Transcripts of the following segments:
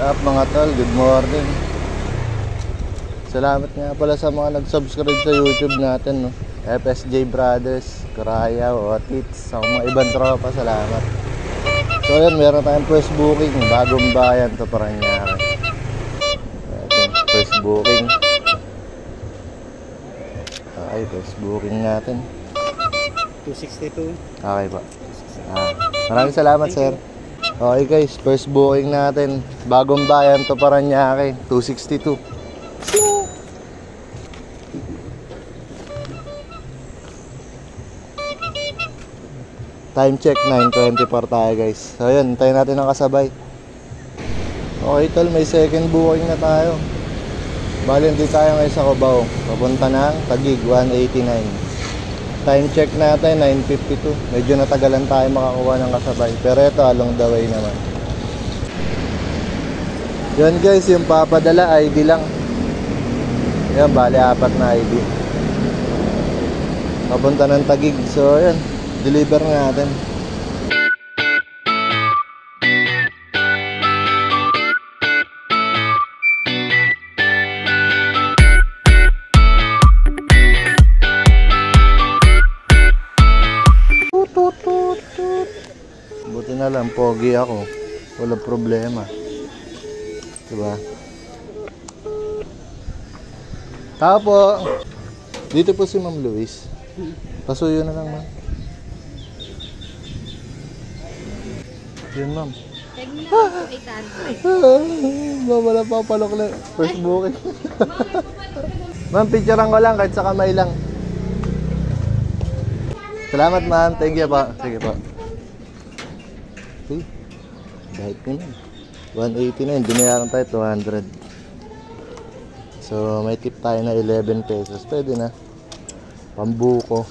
up mga tol? Good morning. Salamat nga pala sa mga nag-subscribe sa YouTube natin, no? FSJ Brothers, Karaya, Otits, sa mga ibang tropa, salamat. So yun, meron tayong first booking, bagong bayan to Paranaque. First booking. Okay, first booking natin 262. Okay pa. Maraming salamat sir. Okay guys, first booking natin, bagong bayan to Paranaque, 262. Time check 9:24 tayo guys. So yun, hintayin natin ang kasabay. Okay tol, may second booking na tayo. Bali hindi tayo ngayon sa Cubao, papunta ng Taguig 189. Time check natin 9:52. Medyo natagalan tayo makakuha ng kasabay, pero ito along the way naman. Yun guys, yung papadala ID lang. Yan, bali 4 na ID. Papunta ng Taguig. So yan, deliver natin. Buti na lang, pogi ako. Walang problema. Diba? Tao po. Dito po si Ma'am Luis. Pasuyo na lang, ma'am. Yun, ma'am. Wala pa palok na. First booking. Ma'am, picturean ko lang kahit sa kamay lang. Salamat, ma'am. Thank you pa. Sige po. Okay. Kahit naman. 189. Binayaran tayo 200. So, may tip tayo na 11 pesos. Pwede na. Pambuko.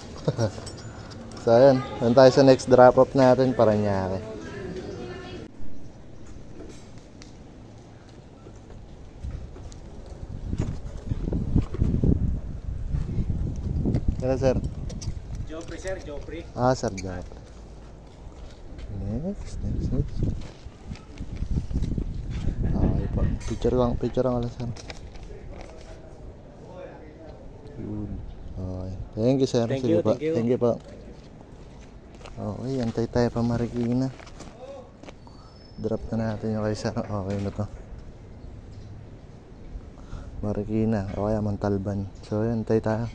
So, ayan. Doon tayo sa next drop-off natin, Paranaque. Hello, sir. Joffrey, sir. Joffrey. Sir, Joffrey. Next. Okay po. Picture lang sir. Good. Okay. Thank you, sir. Thank Sige you, po. thank you. Thank you po. Okay, antay tayo pa Marikina. Drop na natin yung kay sir. Okay na to. Marikina. Okay, Montalban. So, yun, antay tayo.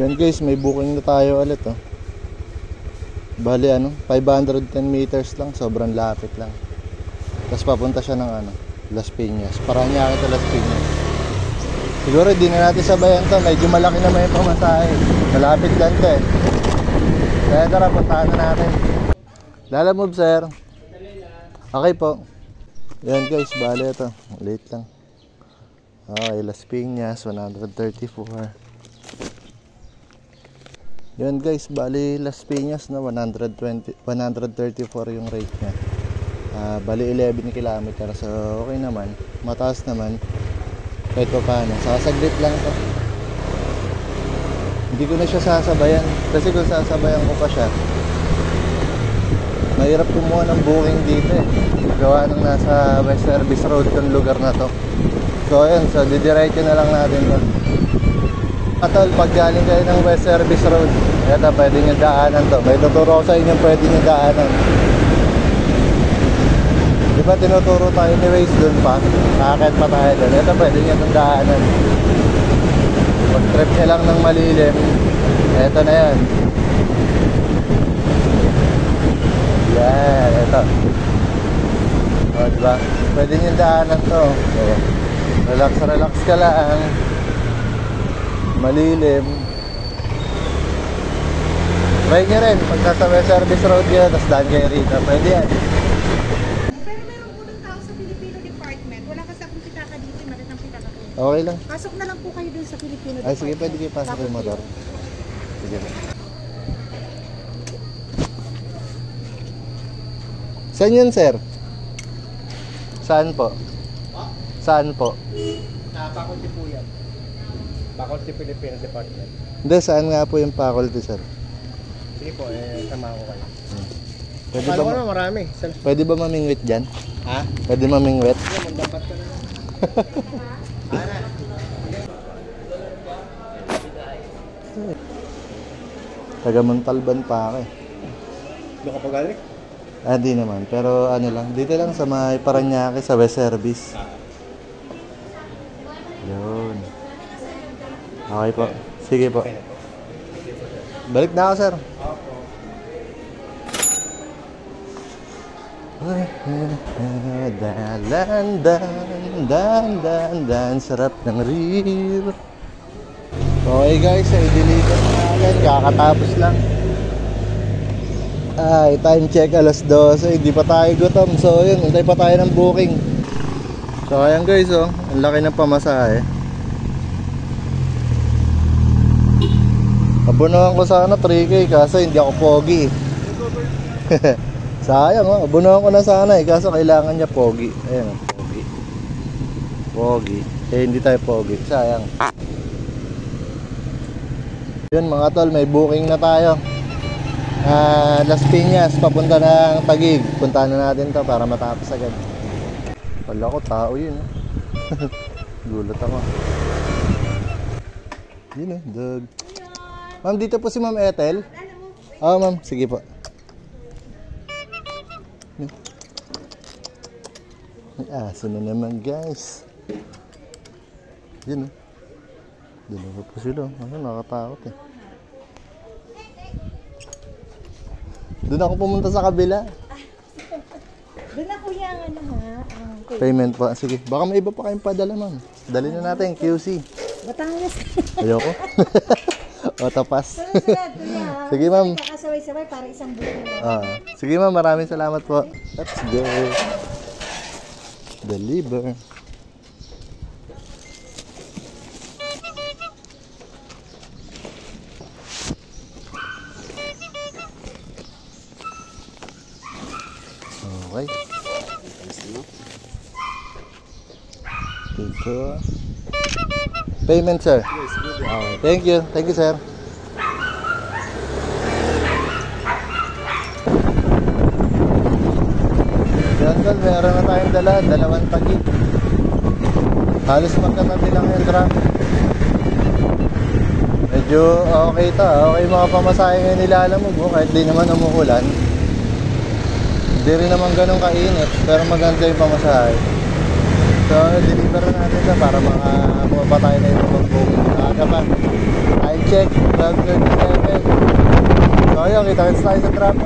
Yan guys, may booking na tayo ulit oh. Bali 510 meters lang, sobrang lapit lang. Tapos papunta siya ng Las Piñas, Paranaque to Las Piñas. Siguro di na natin sabayan to, medyo malaki naman yung pamasahe. Malapit lang to eh. Kaya tara, puntahan na natin. Lala move sir. Okay po. Yan guys, bali ito, late lang. Okay, Las Piñas 134. Yun guys, bali Las Piñas na 134 yung rate niya. Bali 11 km, so okay naman. Mataas naman. Kahit pa paano. Sasaglit lang to. Hindi ko na siya sasabayan. Kasi kung sasabayan ko pa siya, mahirap kumuha ng booking dito eh. Gawa nang nasa West Service Road yung lugar na to. So ayun, so didiretso na lang natin to. Atol, pag galing kayo ng West Service Road, eto, pwede nyo daanan to. May tuturo ko sa inyo pwede nyo daanan. Di ba tinuturo tayo ni Waze dun pa? Nakakit pa tayo dun. Eto, pwede nyo itong daanan. Pag trip nyo lang ng malilim, eto na yan. Yan, eto. O, diba? Pwede nyo daanan to. So, relax ka lang. Malilim. Try nyo rin pag nasa West Service Road nyo, tapos daan kayo rito, pwede yan. Pero meron unang tao sa Filipino Department, wala kasi akong pitaka dito, malit ng pitaka ko. Okay lang. Pasok na lang po kayo dun sa Filipino Ay, sige, Department. pwede kayo pasok Tapos yung motor. yun. Sige. Saan yun, sir? Saan po? Saan po? Faculty po yan. Faculty Filipino Department. Hindi, saan nga po yung faculty, sir? Sige po, sama ko kayo. Pwede Kala ko ba, na marami. pwede ba mamingwit dyan? Ha? Pwede mamingwit? Sige, magdapat ka na lang. Taga Montalban pa ako eh. Doon ka pa galing? Ah, di naman. Pero ano lang, dito lang sa may Paranaque sa West Service. Yun. Okay po. Sige po. Balik na ako, sir. Dan, sarap ng real. Okay guys, ay deliver na agad. Kakatapos lang. Ay, time check alas 12. Hindi pa tayo gutom. So yun, hintay pa tayo ng booking. So ayan guys, oh, ang laki ng pamasahe. Abunuhan ko sana 3K kaso hindi ako pogi. Sayang, oh, abunuhan ko na sana eh kaso kailangan niya pogi. Ayan, oh, pogi. Pogi. Eh hindi tayo pogi. Sayang. Yun mga tol, may booking na tayo. Las Piñas, papunta ng Taguig. Puntahan na natin to para matapos agad. Wala ko, tao yun. Gulat ako. Yun eh, dog. Ma'am, dito po si Ma'am Ethel. Oo, ma'am. Sige po. May aso na naman, guys. Yun eh. Dalawa po sila. Ano, nakatakot eh. Doon ako pumunta sa kabila. Doon na kuya ang ano ha. Payment po. Sige. Baka may iba pa kayong padala, ma'am. Dali na natin, QC. Batangas. Ayoko. O, tapas. Sunod-sunod kuya. Sige, ma'am. Kakasaway-saway para isang buong na. Sige, ma'am. Maraming salamat po. Let's go. Deliver. Okay. Dito. Payment, sir. Okay. Thank you. Thank you, sir. Yan, tol. Meron na tayong dala. Dalawang Taguig. Halos magkatabi lang yung traffic. Medyo okay to. Okay mga pamasahe ngayon nilalamog. Kahit di naman umuulan. Hindi rin naman ganun kainit, pero maganda yung pamasahe. So, deliver na natin ito para makakuha tayo na yung mag-booking. Aga pa. Time check, 12:37. So, ayun, kita-kits tayo sa trap.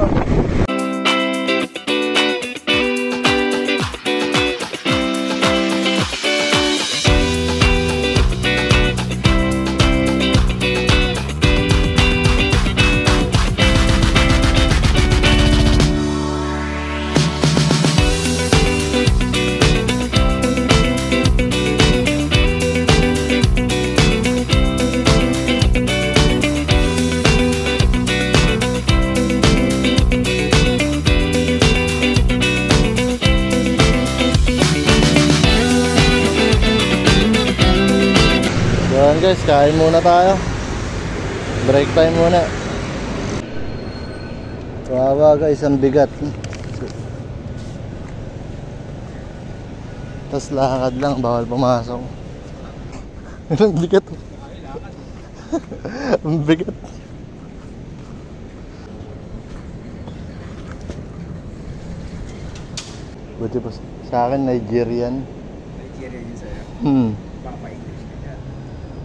Guys, kain muna tayo. Break time muna. Kawawa guys, ang bigat. Tapos lakad lang, bawal pumasok. Ang bigat. Ang bigat. Buti pa sa akin, Nigerian. Nigerian yun sa'yo. Papa-English ka dyan.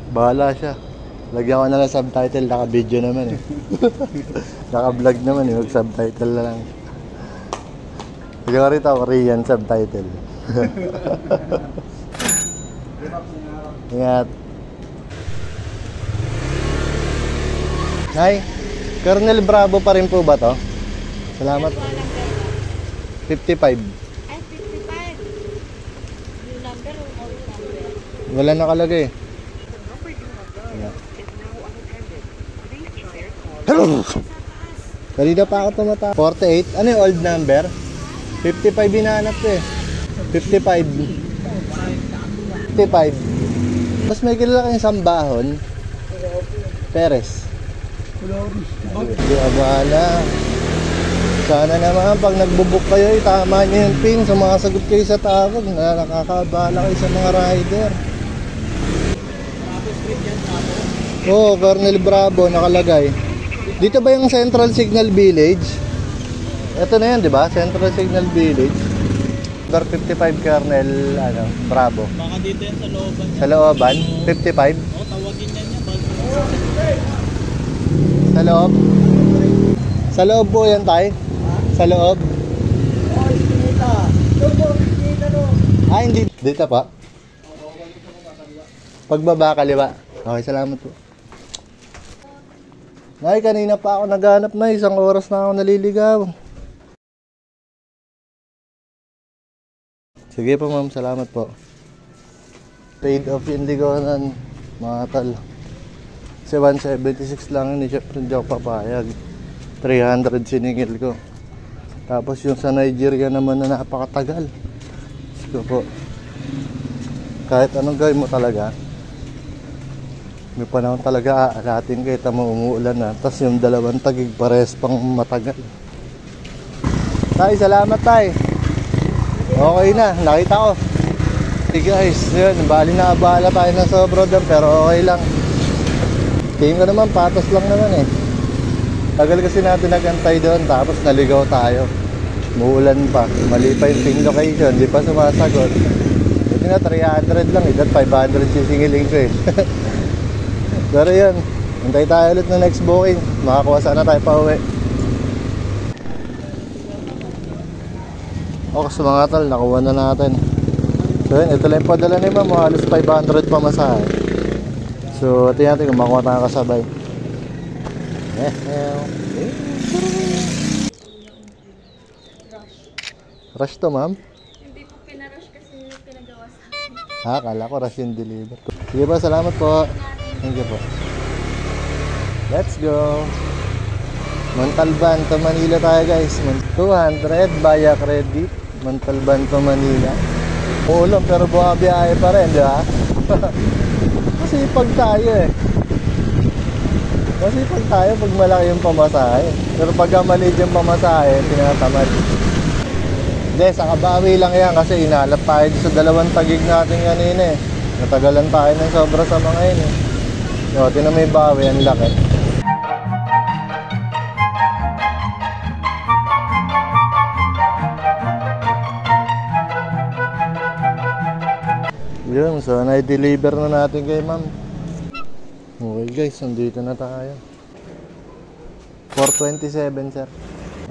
Bahala siya. Lagyan ko na lang subtitle, naka-video naman eh. Naka-vlog naman eh, mag-subtitle na lang. Lagyan ko rito, Korean subtitle. Ingat. Hi, Colonel Bravo pa rin po ba to? Salamat. 55. Ay, 55. Yung number o old number? Wala nakalagay. Kanina pa ako tumata. 48. Ano yung old number? 55 hinahanap ko eh. 55. 55. Mas may kilala kayong Sambahon. Perez. Hindi abala. Sana naman pag nagbubuk kayo, tama nyo yung pin. Sumasagot kayo sa tawag. Nakakabala kayo sa mga rider. Oo, Colonel Bravo nakalagay. Dito ba yung Central Signal Village? Ito na yan, di ba? Central Signal Village. Number 55 Colonel Bravo. Baka dito yan sa looban. Sa looban? 55? Oo, tawagin yan yan. Sa loob? Sa loob po yan, tay? Sa loob? Ah, hindi. Dito pa? Pagbaba, kaliwa. Okay, salamat po. Nay, kanina pa ako naghanap na. 1 oras na ako naliligaw. Sige po ma'am, salamat po. Paid off yung ligonan, mga tal. Kasi 176 lang yun, syempre hindi ako papayag. 300 siningil ko. Tapos yung sa Nigeria naman na napakatagal. Sige po. Kahit anong gawin mo talaga, may panahon talaga aalatin kayo, tama umuulan na. Tapos yung 2 tagig pares pang matagal. Tay, salamat tay. Okay na, nakita ko. Hey guys, yun, bali na abala tayo ng sobro doon, pero okay lang. Tingin ko naman, patos lang naman eh. Tagal kasi natin nagantay doon, tapos naligaw tayo. Muulan pa, mali pa yung ping location, di pa sumasagot. Ito na, 300 lang eh, 500 sisingiling ko eh. Pero yun, hintay tayo ulit na next booking. Makakuha sana tayo pa uwi. O kasi mga tal, nakuha na natin. So yun, ito lang yung padala ni ma'am, halos 500 pa masahe. So tingnan natin kung makuha tayo kasabay. Rush to ma'am? Hindi po pinarush kasi pinagawa sa akin. Kala ko rush yung deliver. Sige ba, salamat po. Thank you po. Let's go. Montalban to Manila tayo guys. 200 via credit. Montalban to Manila. Ulam pero bumabiyahe pa rin, di ba? Kasi pag tayo eh. Kasi pag tayo, pag malaki yung pamasahe. Pero pag maliit yung pamasahe, tinatamad. Hindi, sa kabawi lang yan kasi inalap tayo sa 2 tagig natin kanina eh. Natagalan tayo ng sobra sa mga yun eh. O, tinan mo yung bawi, ang laki. Yun, so na-deliver na natin kay ma'am. Okay guys, nandito na tayo. 427 sir.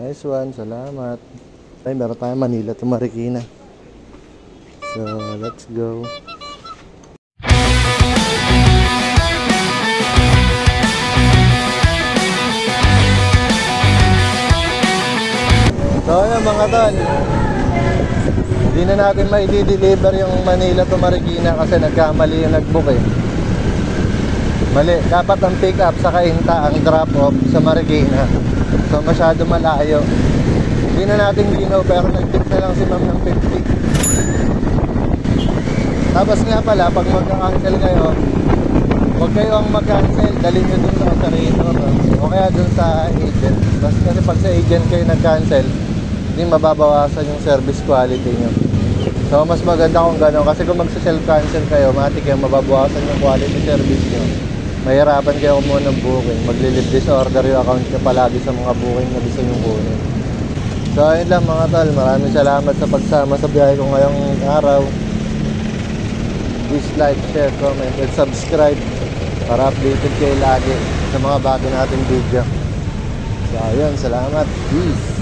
Nice one, salamat. Ay, meron tayo Manila to Marikina. So, let's go. So yun mga tol, hindi na natin ma-deliver yung Manila to Marikina kasi nagkamali yung nag-book eh. Mali, dapat ang pick up sa Kainta, ang drop off sa Marikina. So masyado malayo. Hindi na natin ginaw pero nag-tip na lang si ma'am ng 50. Tapos nga pala, pag mag-cancel kayo, huwag kayo ang mag-cancel, dalhin nyo dun sa operator o kaya dun sa agent. Kasi pag sa agent kayo nag-cancel, hindi mababawasan yung service quality nyo. So mas maganda kung gano'n kasi kung magsa-self-cancel kayo, matik kayo mababawasan yung quality service nyo. Mahirapan kayo kumuha ng booking, magli-leave disorder yung account nyo palagi sa mga booking na gusto nyo kunin. So ayun lang mga tol, maraming salamat sa pagsama sa biyahe ko ngayong araw. Please like, share, comment, and subscribe para updated kayo lagi sa mga bago nating video. So ayun, salamat. Peace!